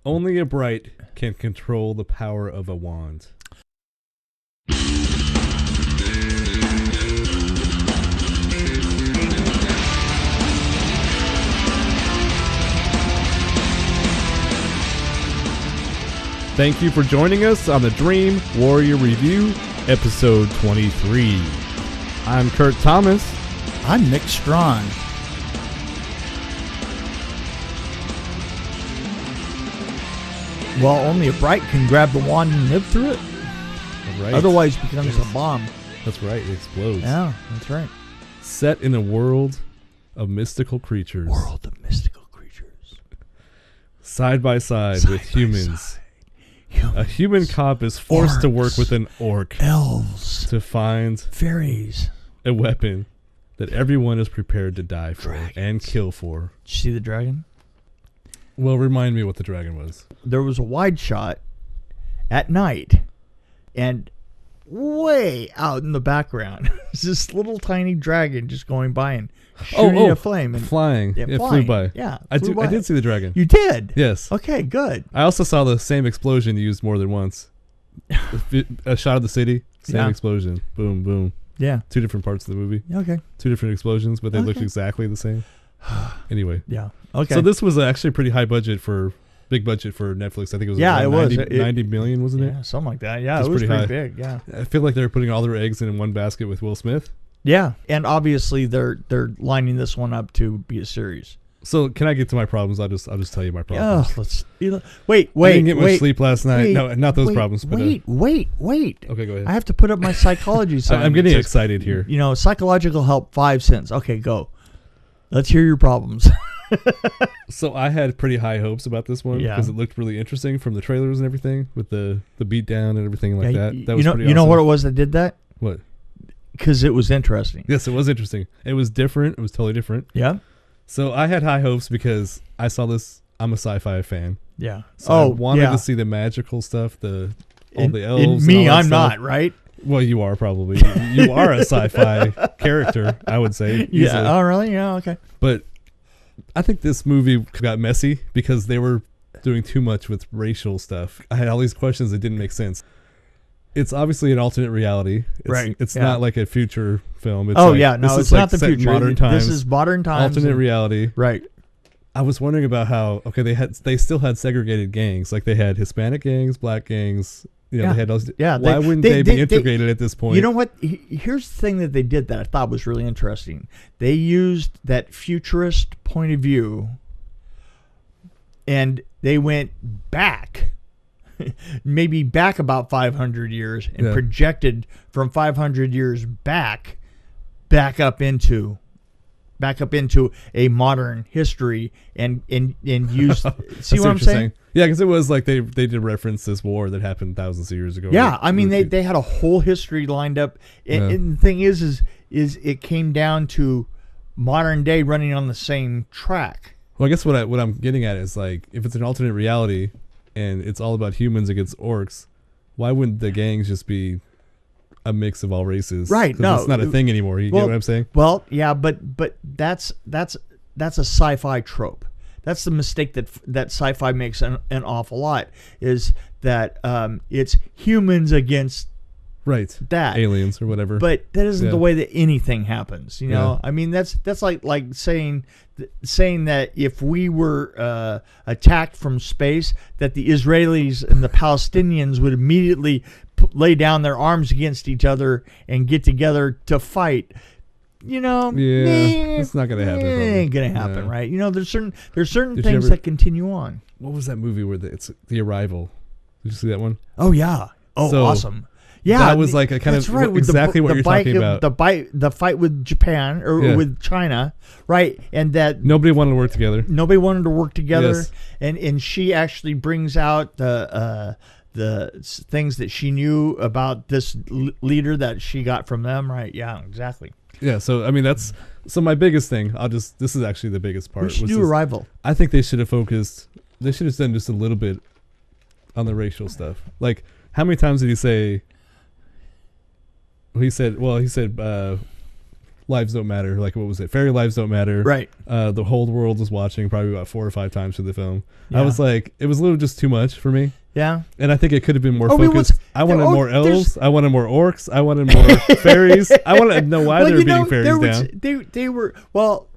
Only a bright can control the power of a wand. Thank you for joining us on the Dream Warrior Review, episode 23. I'm Kurt Thomas. I'm Nick Strawn. Well, only a bright can grab the wand and live through it. Right. Otherwise, it becomes a bomb. That's right. It explodes. Yeah, that's right. Set in a world of mystical creatures. World of mystical creatures. Side by side with humans. A human cop is forced to work with an orc. Elves. To find fairies. A weapon that everyone is prepared to die for Dragons. and kill for. Did you see the dragon? Well, remind me what the dragon was. There was a wide shot at night, and way out in the background, is this little tiny dragon just going by and shooting a flame and flying. Yeah, It flying. flew by. Yeah, I flew by. did see the dragon. You did? Yes. Okay, good. I also saw the same explosion used more than once. A shot of the city, same explosion. Boom, boom. Yeah. Two different parts of the movie. Okay. Two different explosions, but they looked exactly the same. Anyway. Yeah. Okay. So this was actually pretty big budget for Netflix. I think it was 90 million, wasn't it? Yeah, something like that. Yeah, It's it was pretty pretty high. big. Yeah. I feel like they're putting all their eggs in one basket with Will Smith. Yeah, and obviously they're lining this one up to be a series. So can I get to my problems? I'll just tell you my problems. Yeah, wait. I didn't get much sleep last night. No, not those problems. But, wait. Okay, go ahead. I have to put up my psychology sign. I'm getting excited here. Psychological help 5 cents. Okay, go. Let's hear your problems. So I had pretty high hopes about this one because it looked really interesting from the trailers and everything with the beat down and everything like that. That was pretty awesome. You know what it was that did that? What? Because it was interesting. Yes, it was interesting. It was different. It was totally different. Yeah. So I had high hopes because I saw this. I'm a sci-fi fan. Yeah. So I wanted to see the magical stuff, the elves. I'm not, right? Well, you are probably. You are a sci-fi character, I would say. Easily. Yeah. Oh, really? Yeah. Okay. But I think this movie got messy because they were doing too much with racial stuff. I had all these questions that didn't make sense. It's obviously an alternate reality. It's not like a future film. It's it's not the future. Modern times. This is modern times. Alternate reality. Right. I was wondering about how they still had segregated gangs. Like they had Hispanic gangs, black gangs. They had those. Yeah. Why wouldn't they be integrated at this point? You know what? Here's the thing that they did that I thought was really interesting. They used that futurist point of view, and they went back, maybe back about 500 years, and projected from 500 years back up into a modern history and used. See what I'm saying? Yeah, because it was like they did reference this war that happened thousands of years ago. Yeah, I mean they had a whole history lined up, and the thing is it came down to modern day running on the same track. Well, I guess what I'm getting at is like if it's an alternate reality and it's all about humans against orcs, why wouldn't the gangs just be a mix of all races? Right. No, it's not a thing anymore. You get what I'm saying? Well, yeah, but that's a sci-fi trope. That's the mistake that sci-fi makes an awful lot, is that it's humans against that aliens or whatever. But that isn't the way that anything happens. You know, I mean that's like saying that if we were attacked from space, that the Israelis and the Palestinians would immediately lay down their arms against each other and get together to fight. It's not gonna happen. It ain't gonna happen, right? There's certain things that continue on. What was that movie where it's The Arrival? Did you see that one? Oh yeah. Oh, awesome. Yeah, that was like a kind of exactly what you're talking about. The fight with Japan or with China, right? And that nobody wanted to work together. Yes. And she actually brings out the things that she knew about this leader that she got from them, right? Yeah, exactly. Yeah, so I mean that's my biggest thing. This is actually the biggest part. We should do Arrival. I think they should have focused. They should have done just a little bit on the racial stuff. Like how many times did he say? He said lives don't matter. Like, what was it? Fairy lives don't matter. Right. The whole world was watching probably about 4 or 5 times through the film. Yeah. I was like, it was a little just too much for me. Yeah. And I think it could have been more focused. I wanted more elves. I wanted more orcs. I wanted more fairies. I wanted to know why they were beating fairies down. They were, well.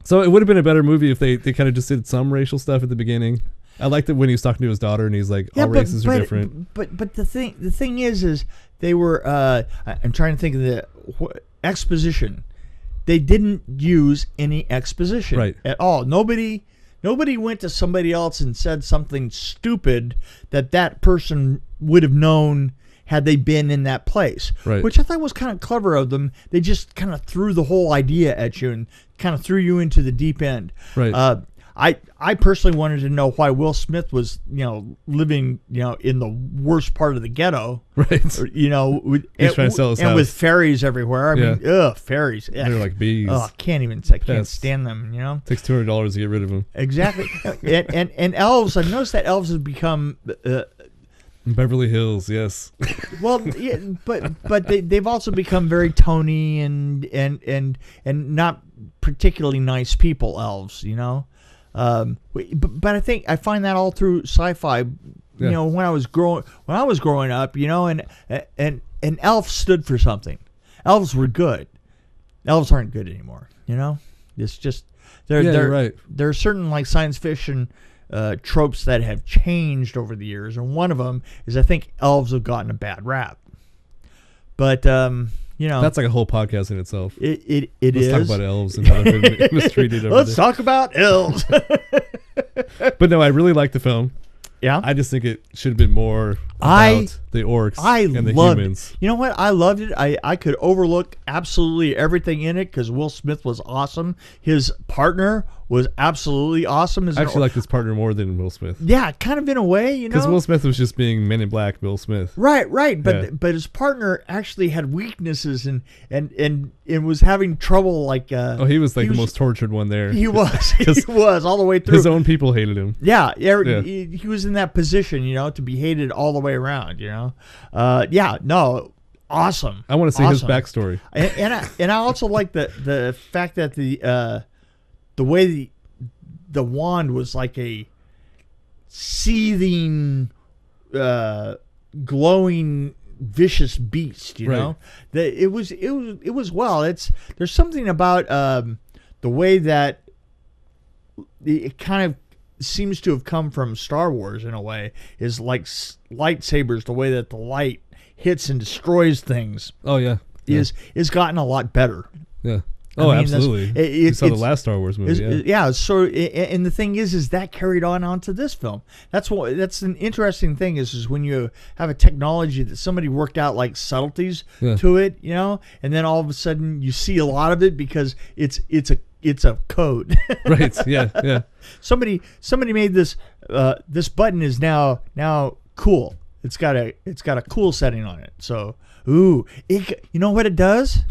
So it would have been a better movie if they kind of just did some racial stuff at the beginning. I liked it when he was talking to his daughter and he's like, all races are different. But the thing is they were, I'm trying to think of the exposition. They didn't use any exposition at all. Nobody went to somebody else and said something stupid that person would have known had they been in that place, which I thought was kind of clever of them. They just kind of threw the whole idea at you and kind of threw you into the deep end. Right. I personally wanted to know why Will Smith was, living, in the worst part of the ghetto. Right. He's trying to sell his house. With fairies everywhere. I mean, fairies. They're like bees. Oh, I can't stand them, Takes $200 to get rid of them. Exactly. and elves, I've noticed that elves have become... Beverly Hills, yes. Well, yeah, but they've also become very Tony and not particularly nice people, elves, But I find that all through sci-fi. When I was growing up, and elves stood for something. Elves were good. Elves aren't good anymore. It's just you're right. There are certain like science fiction tropes that have changed over the years, and one of them is I think elves have gotten a bad rap. But that's like a whole podcast in itself. Let's talk about elves and how they've been mistreated over Let's talk about elves. But no, I really like the film. Yeah. I just think it should have been more about the orcs and the humans. You know what? I loved it. I could overlook absolutely everything in it because Will Smith was awesome. His partner was absolutely awesome. I actually like his partner more than Will Smith. Yeah, kind of in a way, Because Will Smith was just being Men in Black Will Smith. Right. But his partner actually had weaknesses and was having trouble like... he was the most tortured one there. He was. He was all the way through. His own people hated him. Yeah. He was in that position, to be hated all the way around, awesome. I want to see his backstory. And I also like the fact that the way the wand was like a seething, glowing, vicious beast. It was well. There's something about the way that it kind of seems to have come from Star Wars in a way, is like lightsabers. The way that the light hits and destroys things. Oh yeah. Is gotten a lot better. Yeah. Oh, absolutely. You saw the last Star Wars movie. Yeah. So, and the thing is that carried onto this film. That's an interesting thing is when you have a technology that somebody worked out like subtleties to it, and then all of a sudden you see a lot of it because it's a code. Right. Yeah. Somebody made this. This button is now cool. It's got a cool setting on it. So, you know what it does?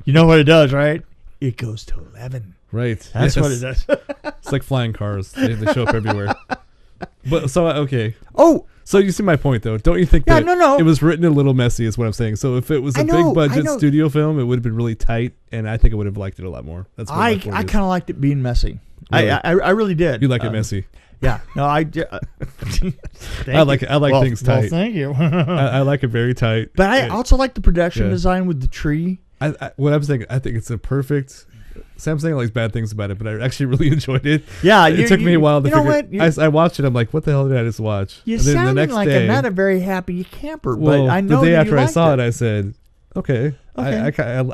You know what it does, right? It goes to 11. Right. That's what it does. It's like flying cars. They show up everywhere. But so okay. Oh, so you see my point though. Don't you think that no. It was written a little messy is what I'm saying. So if it was a big budget studio film, it would have been really tight and I think I would have liked it a lot more. That's what I kind of liked it being messy. Really? I really did. You like it messy. Yeah. No, I like things tight. Well, thank you. I like it very tight. But I also like the production design with the tree. What I'm saying, I think it's a perfect. Sam saying likes bad things about it, but I actually really enjoyed it. Yeah, it took me a while to figure. I watched it. I'm like, what the hell did I just watch? You sounded like I'm not a very happy camper, but I know the day that after I saw it, I said, okay. I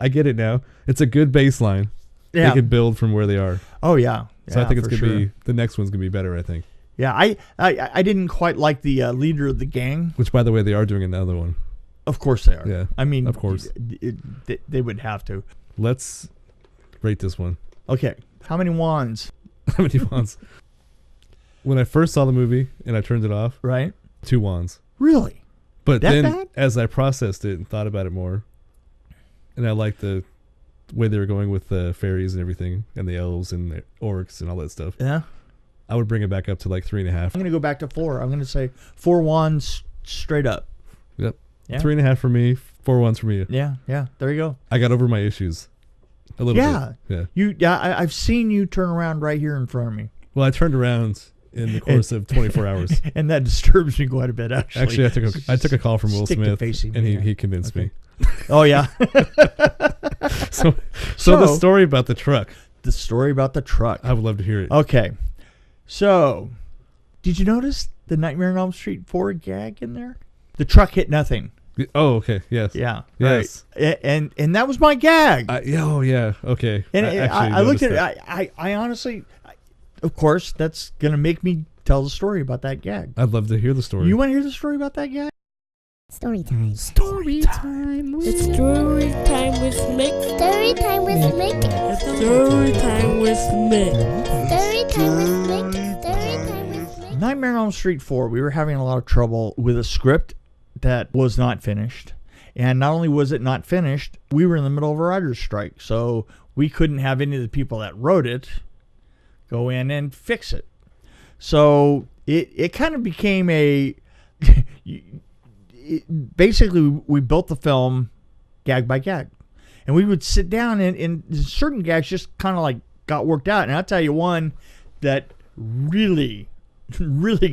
get it now. It's a good baseline. Yeah. They can build from where they are. Oh yeah. So I think it's gonna be the next one's gonna be better. I think. Yeah, I didn't quite like the leader of the gang. Which, by the way, they are doing another one. Of course they are. Yeah. I mean, of course they would have to. Let's rate this one. Okay. How many wands? How many wands? When I first saw the movie and I turned it off, right? 2 wands. Really? But then, as I processed it and thought about it more, and I liked the way they were going with the fairies and everything, and the elves and the orcs and all that stuff. Yeah. I would bring it back up to like 3.5. I'm going to go back to 4. I'm going to say 4 wands straight up. Yep. Yeah. 3.5 for me, 4 wands for me. Yeah. There you go. I got over my issues. A little bit. Yeah. I've seen you turn around right here in front of me. Well, I turned around in the course of 24 hours. And that disturbs me quite a bit, actually. Actually, I took a call from Will Smith, and he convinced me. Oh, yeah. So the story about the truck. The story about the truck. I would love to hear it. Okay. So, did you notice the Nightmare on Elm Street 4 gag in there? The truck hit nothing. Oh, okay. Yes. Yeah. Yes. Right. And that was my gag. Oh, yeah. Okay. And I looked at it. I honestly, of course, that's going to make me tell the story about that gag. I'd love to hear the story. You want to hear the story about that gag? Story time. Story time. It's story time with Mick. Story time with Mick. Story time with Mick. Story time with Mick. Story time with Mick. Nightmare on Elm Street 4, we were having a lot of trouble with a script that was not finished. And not only was it not finished, we were in the middle of a writer's strike. So we couldn't have any of the people that wrote it go in and fix it. So it kind of became basically we built the film gag by gag. And we would sit down and certain gags just kind of like got worked out. And I'll tell you one that really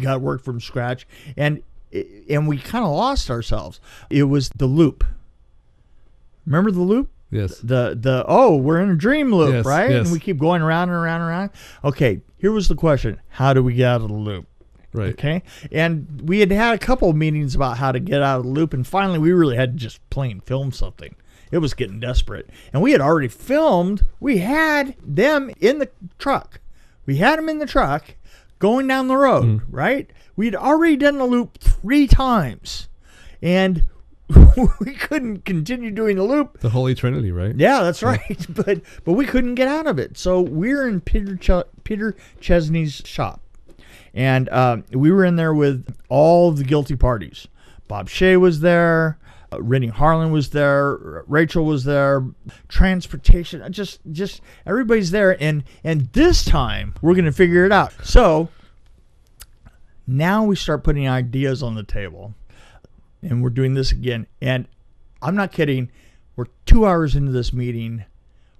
got worked from scratch. And we kind of lost ourselves. It was the loop. Remember the loop? Yes. We're in a dream loop, yes, right? Yes. And we keep going around and around and around. Okay, here was the question. How do we get out of the loop? Right. Okay. And we had a couple of meetings about how to get out of the loop, and finally we really had to just plain film something. It was getting desperate. And we had already filmed. We had them in the truck. We had them in the truck going down the road, right? We'd already done the loop 3 times, and we couldn't continue doing the loop. The Holy Trinity, right? Yeah, that's right. But we couldn't get out of it. So we're in Peter Chesney's shop, and we were in there with all of the guilty parties. Bob Shea was there. Rennie Harlan was there. Rachel was there. Transportation. Just everybody's there. And this time we're going to figure it out. So now we start putting ideas on the table, and we're doing this again. And I'm not kidding. We're 2 hours into this meeting.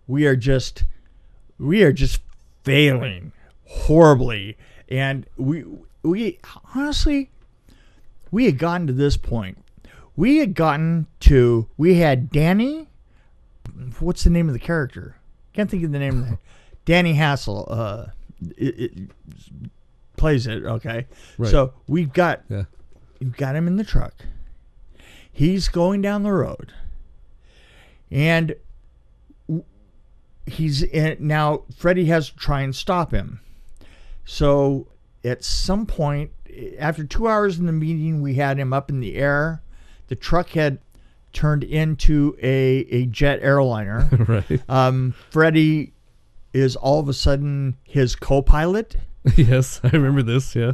We are just failing horribly. And we honestly, we had gotten to this point. We had Danny. What's the name of the character? Can't think of the name of the Danny Hassel. It plays it. Okay. Right. So we've got him in the truck. He's going down the road, and now Freddy has to try and stop him. So at some point, after 2 hours in the meeting, we had him up in the air. The truck had turned into a jet airliner. Right. Freddy is all of a sudden his co-pilot. Yes, I remember this. Yeah.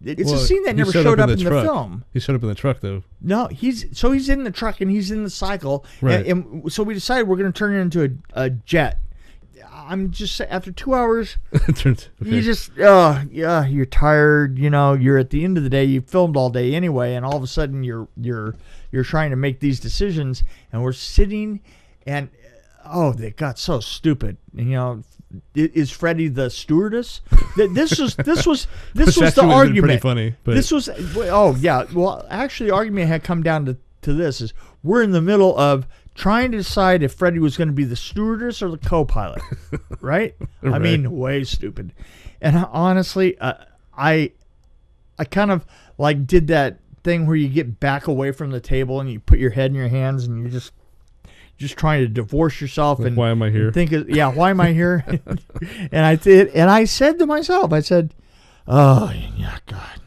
It's a scene that never showed up in the film. He showed up in the truck, though. No, he's in the truck and he's in the cycle. Right. And so we decided we're going to turn it into a jet. I'm just after 2 hours, you just you're tired. You know, you're at the end of the day. You filmed all day anyway, and all of a sudden you're trying to make these decisions, and we're sitting, and they got so stupid. You know, is Freddy the stewardess? This was the argument. Pretty funny. But This was Well, actually, the argument had come down to this: is we're in the middle of trying to decide if Freddy was going to be the stewardess or the co-pilot, right? Right. I mean, way stupid. And honestly, I kind of like did that thing where you get back away from the table and you put your head in your hands and you're just trying to divorce yourself. Like, and why am I here? Why am I here? And I said to myself, oh yeah, God,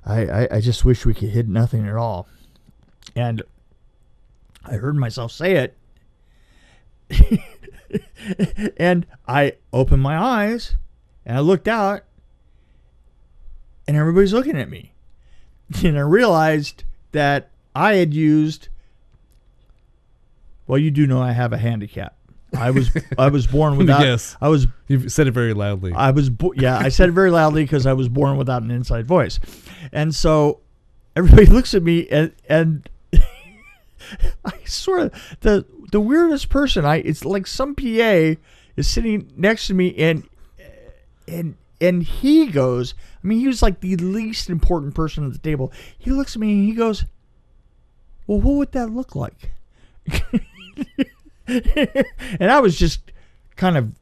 I just wish we could hit nothing at all. And I heard myself say it, and I opened my eyes, and I looked out, and everybody's looking at me. And I realized that I had used, well, you do know I have a handicap. I was born without. Yes. You've said it very loudly. I said it very loudly because I was born without an inside voice. And so everybody looks at me and I swear, the weirdest person. It's like some PA is sitting next to me, and he goes. I mean, he was like the least important person at the table. He looks at me and he goes, "Well, what would that look like?" And I was just kind of,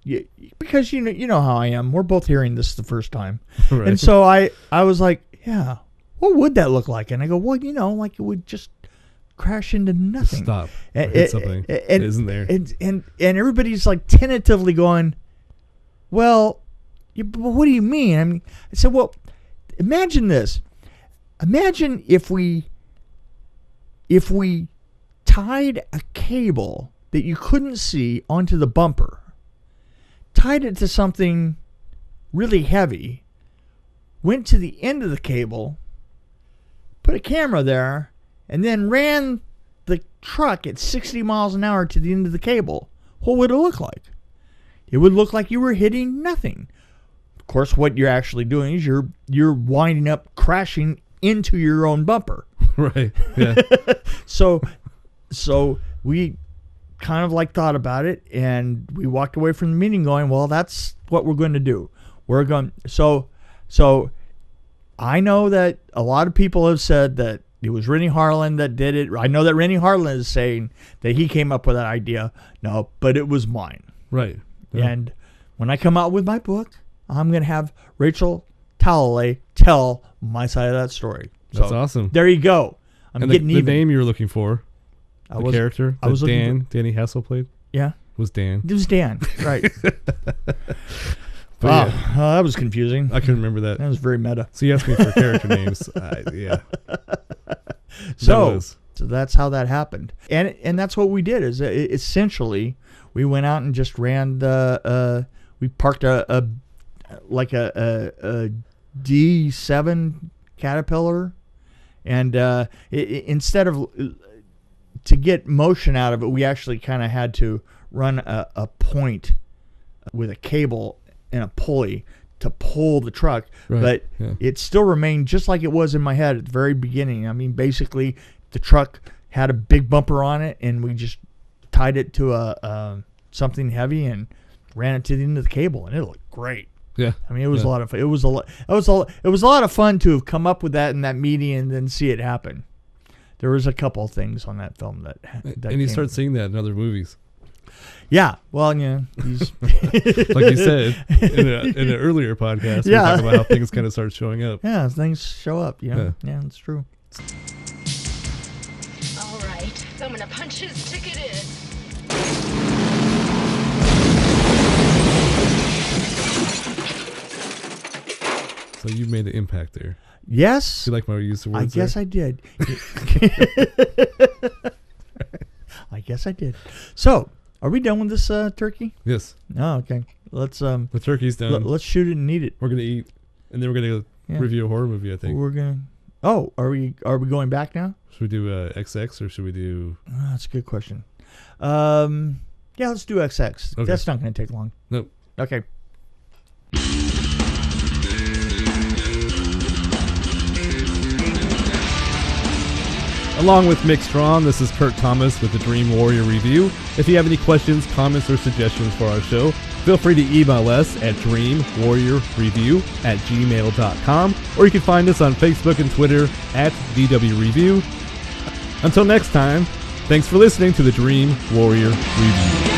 because you know how I am. We're both hearing this the first time, right. And so I was like, "Yeah, what would that look like?" And I go, "Well, like it would just crash into nothing. Stop. Hit something. It isn't there." And everybody's like tentatively going, "Well, but what do you mean?" I mean, I said, "Well, imagine this. Imagine if we tied a cable that you couldn't see onto the bumper, tied it to something really heavy, went to the end of the cable, put a camera there, and then ran the truck at 60 miles an hour to the end of the cable. What would it look like? It would look like you were hitting nothing. Of course, what you're actually doing is you're winding up crashing into your own bumper." Right. Yeah. So we kind of like thought about it, and we walked away from the meeting going, "Well, that's what we're going to do. We're going." So I know that a lot of people have said that it was Rennie Harlan that did it. I know that Rennie Harlan is saying that he came up with that idea. No, but it was mine. Right. Yeah. And when I come out with my book, I'm going to have Rachel Talalay tell my side of that story. That's awesome. There you go. I'm getting even. The name you were looking for, character that Danny Hassel played, was Dan. It was Dan, right. Wow, that was confusing. I couldn't remember that. That was very meta. So you asked me for character names. Yeah. So that's how that happened. And that's what we did, is essentially we went out and just ran we parked a D7 Caterpillar, and instead of to get motion out of it, we actually kind of had to run a point with a cable and a pulley to pull the truck. Right. But it still remained just like it was in my head at the very beginning. I mean, basically, the truck had a big bumper on it, and we just tied it to a something heavy and ran it to the end of the cable, and it looked great. Yeah, I mean, it was a lot of fun. It was a lot of fun to have come up with that in that meeting and then see it happen. There was a couple of things on that film that and you start seeing that in other movies. Yeah, well, yeah, he's like you said in an earlier podcast. We talk about how things kind of start showing up. Yeah, things show up. Yeah, that's true. All right, I'm gonna punch his ticket in. So you made an impact there. Yes. Do you like my use of words? I guess I did. I guess I did. So, are we done with this turkey? Yes. Oh, okay. Let's the turkey's done. Let's shoot it and eat it. We're gonna eat, and then we're gonna review a horror movie. I think we're gonna. Oh, are we going back now? Should we do XX or should we do? Oh, that's a good question. Yeah, let's do XX. Okay. That's not gonna take long. Nope. Okay. Along with Mick Strawn, this is Kurt Thomas with the Dream Warrior Review. If you have any questions, comments, or suggestions for our show, feel free to email us at dreamwarriorreview@gmail.com, or you can find us on Facebook and Twitter at DW Review. Until next time, thanks for listening to the Dream Warrior Review.